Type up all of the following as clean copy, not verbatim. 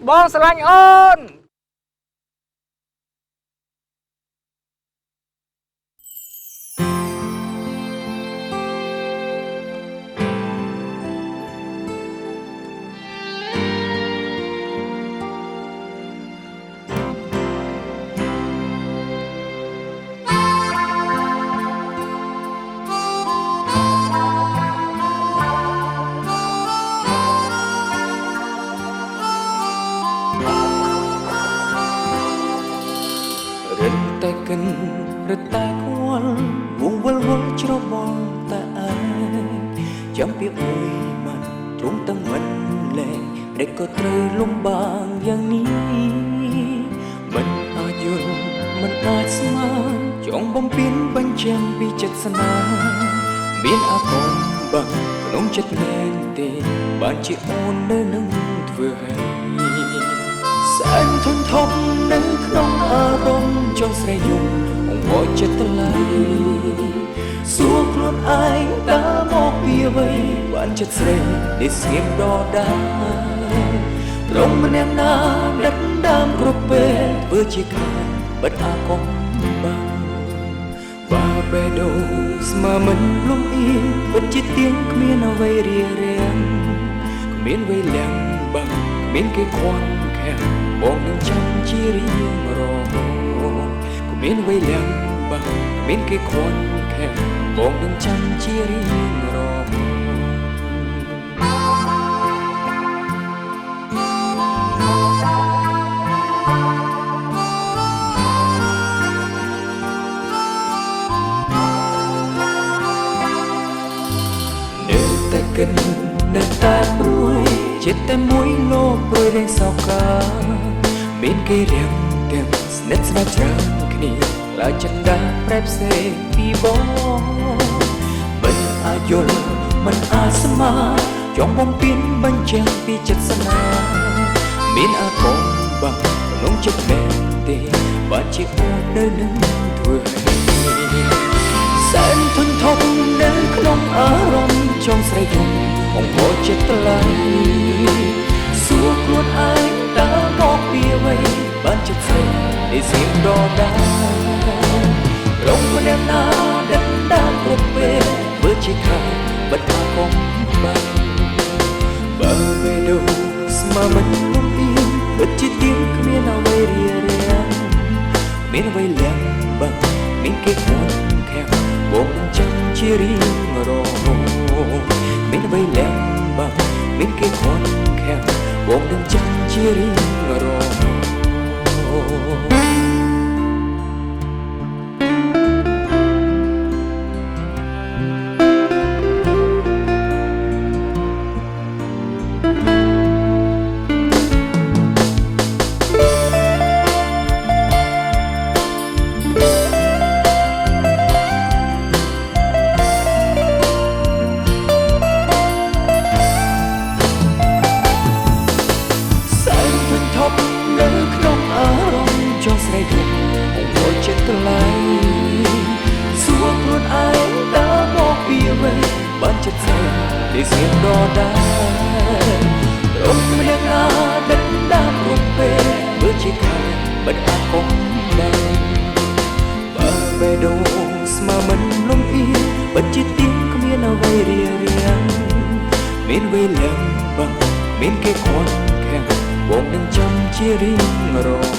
បងស្រឡាញ់អូនតែកិនរត់តែខ្វល់វងវល់វល់ច្របល់តែឯងចាំពីមួយមិនទ្រង់ទាំងមិនលែងតែក៏ត្រូវលំបាកយ៉ាងនេះមិនអាចយល់មិនអាចស្មានចង់បំពេញបញ្ចាំងពីចិត្តស្នេហ៍មានអារម្មណ៍បាក់ក្នុងចិត្តមែនទេបានជាអូននៅនឹងធ្វើឲ្យសែនធន់ធំនៅក្នុងអារម្មណ៍ចង់ស្រែកយំអង្វរចិត្តថ្លៃសួរខ្លួនឯងតើមកពីអ្វីបានចិត្តស្រែកដែលស្ងៀមដដារំម្នាក់ណាដឹកដើមគ្រប់ពេលធ្វើជាខានបិទអាកុំបាបេដូស្មើមិនលំអៀងពិតជាទៀងគ្មានអ្វីរារាំងគ្មានវេលាំងបាក់គ្មានគេខ្វាន់ខាំងបងនឹងចាំជារៀងរងគ្មានវេលាំងបាក់គ្មានគេខ្វាន់ខាំងបងនឹងចាំជារៀងរងកិននៅតែមួយចិត្តតែមួយលោកព្រួយរែងសោកាមានគេរៀងទាំងស្និទ្ធស្នាលច្រើនគ្នាឡើយចិនដាប្រែផ្សេងពីបងមិនអាចយល់មិនអាចស្មានចង់បំពេញបញ្ចាំងពីចិត្តស្នេហ៍មានអារម្មណ៍បាក់ក្នុងចិត្តមែនទេបានជាអូននៅនឹងធ្វើឲ្យសែនធន់ធំនៅក្នុងអារម្មណ៍ចង់ស្រែកយំអង្វរចិត្តថ្លៃសួរខ្លួនឯងតើមកពីអ្វីបានចិត្តស្រែកដែលស្ងៀមដដារំម្នាក់ណាដឹកដើមគ្រប់ពេលធ្វើជាខានបិទអាកុំបើវេដូស្មើមិនលំអៀងពិតជាទៀងគ្មានអ្វីរារាំងមានអ្វីលាក់បាក់មានគេខ្វាន់ខាំងបងនឹងចាំជារៀងរងមានអ្វីលាក់បាក់មានគេខ្វាន់ខាំងបងនឹងចាំជារៀងរងនៅក្នុងអារម្មណ៍ចង់ស្រែកយំអង្វរចិត្តថ្លៃសួរខ្លួនឯងតើមកពីអ្វីបានចិត្តស្នេហ៍ដែលស្ងៀមដដារំម្នាក់ណាដឹកដើមគ្រប់ពេលធ្វើជាខានបិទអាកុំបើបេដូស្មើមិនលំអៀងពិតជាទៀងគ្មានអ្វីរារាំងមានវេលាំងបាក់មានគេខ្វាន់ខាំងបងនឹងចាំជារៀងរង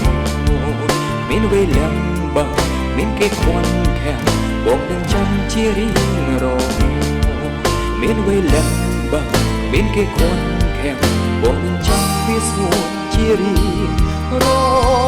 មានវេលាំងបាក់មានគេខ្វាន់ខាំងបងនឹងចាំជារៀងរងមានវេលាំងបាក់មានគេខ្វាន់ខាំងបងនឹងចាំវាស្ងួនជារៀងរង